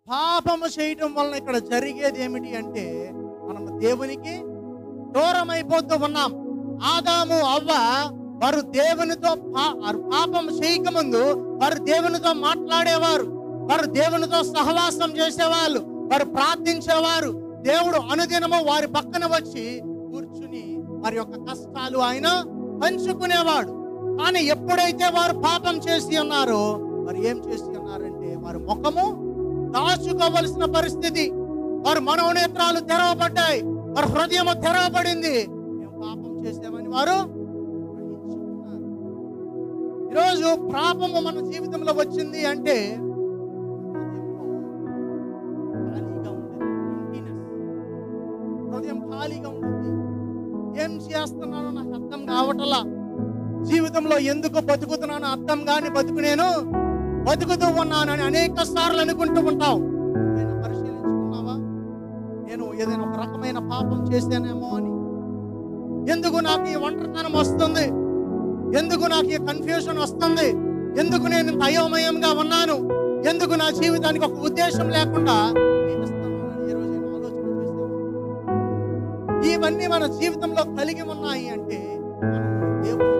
పాపము చేయటం వలన ఇక్కడ జరిగేది ఏమిటి అంటే మనము దేవునికి దూరం అయిపోతూ ఉన్నాం. ఆదాము అవ్వ వారు దేవునితో పాపం చేయకముందు వారు దేవునితో మాట్లాడేవారు, వారు దేవునితో సహవాసం చేసేవాళ్ళు, వారు ప్రార్థించేవారు. దేవుడు అనుదినము వారి పక్కన వచ్చి కూర్చుని వారి యొక్క కష్టాలు ఆయన పంచుకునేవాడు. కానీ ఎప్పుడైతే వారు పాపం చేసి ఉన్నారో వారు ఏం చేసి ఉన్నారంటే వారి ముఖము దాచుకోవలసిన పరిస్థితి. వారి మనోనేత్రాలు తెరవబడ్డాయి, వారి హృదయము తెరవబడింది. మేము పాపం చేసామని వారు గ్రహించుకున్నారు. ఈరోజు పాపము మన జీవితంలో వచ్చింది అంటే హృదయం ఖాళీగా ఉంటుంది. ఏం చేస్తున్నానో నాకు అర్థం కావటలా, జీవితంలో ఎందుకు బతుకుతున్నానో అర్థం కాని బతుకు నేను బతుకుతూ ఉన్నానని అనేక సార్లు అనుకుంటూ ఉంటావు. పరిశీలించుకున్నావా? నేను ఏదైనా ఒక రకమైన పాపం చేశానేమో అని. ఎందుకు నాకు ఈ ఒంటరితనం వస్తుంది? ఎందుకు నాకు ఈ కన్ఫ్యూజన్ వస్తుంది? ఎందుకు నేను ఇంత అయోమయంగా ఉన్నాను? ఎందుకు నా జీవితానికి ఒక ఉద్దేశం లేకుండా ఇవన్నీ మన జీవితంలో కలిగి ఉన్నాయి అంటే దేవుని